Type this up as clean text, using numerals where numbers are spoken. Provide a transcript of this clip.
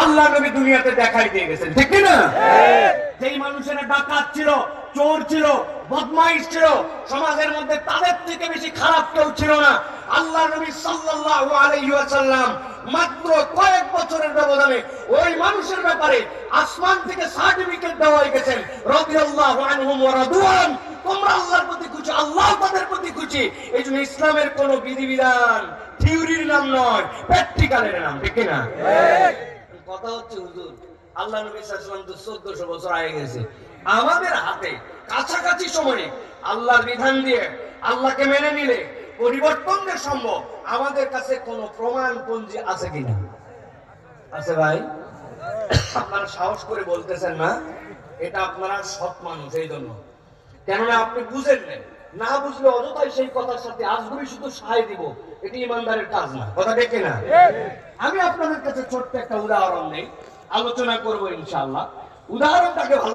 আল্লাহ নবী দুনিয়াতে দেখাই দিয়ে গেছেন, ঠিক না? যেই মানুষেরা ডাকাত ছিল, চোর ছিল, বদমাইশ ছিল, সমাজের মধ্যে তাদের থেকে বেশি খারাপ কেউ ছিল না। আল্লাহ নবী সাল্লাল্লাহু আলাইহি ওয়াসাল্লাম মাত্র কয়েক বছরের ব্যবধানে ওই মানুষের ব্যাপারে আসমান থেকে সার্টিফিকেট দেওয়া হয়ে গেছেন, রাদিয়াল্লাহু আনহুম ওয়া রাদওয়ান। তোমরা আল্লাহর প্রতি খুশি, আল্লাহ তাদের প্রতি খুশি। এই জন্য ইসলামের কোন বিধিবিধান থিওরির নাম নয়, প্র্যাকটিক্যালের নাম, ঠিক না? কথা হচ্ছে হুজুর, আল্লাহ নবী সাল্লাল্লাহু আলাইহি ওয়াসাল্লাম তো 1400 বছর আগে গেছে। আমাদের হাতে কাছাকাছি সময়ে আল্লাহর বিধান দিয়ে আল্লাহকে মেনে নিলে পরিবর্তনের সম্ভব। আমাদের কাছে কোন প্রমাণপঞ্জি আছে কিনা? আছে ভাই? আপনারা সাহস করে বলতেছেন না, এটা আপনারা সৎ মানুষ এই জন্য। কেননা আপনি বুঝেন না, বুঝলে অযথাই সেই কথার সাথে আজগুবি শুধু সায় দিব, এটি ইমানদারের কাজ না। কথা দেখে না? আমি আপনাদের কাছে ছোট্ট একটা উদাহরণ নেই, আলোচনা করবো ইনশাআল্লাহ। উদাহরণটাকে ভালো